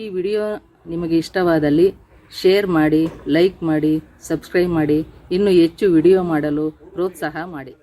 ಈ ವಿಡಿಯೋ ನಿಮಗೆ ಇಷ್ಟವಾದಲ್ಲಿ ಶೇರ್ ಮಾಡಿ, ಲೈಕ್ ಮಾಡಿ, ಸಬ್ಸ್ಕ್ರೈಬ್ ಮಾಡಿ. ಇನ್ನೂ ಹೆಚ್ಚು ವಿಡಿಯೋ ಮಾಡಲು ಪ್ರೋತ್ಸಾಹ ಮಾಡಿ.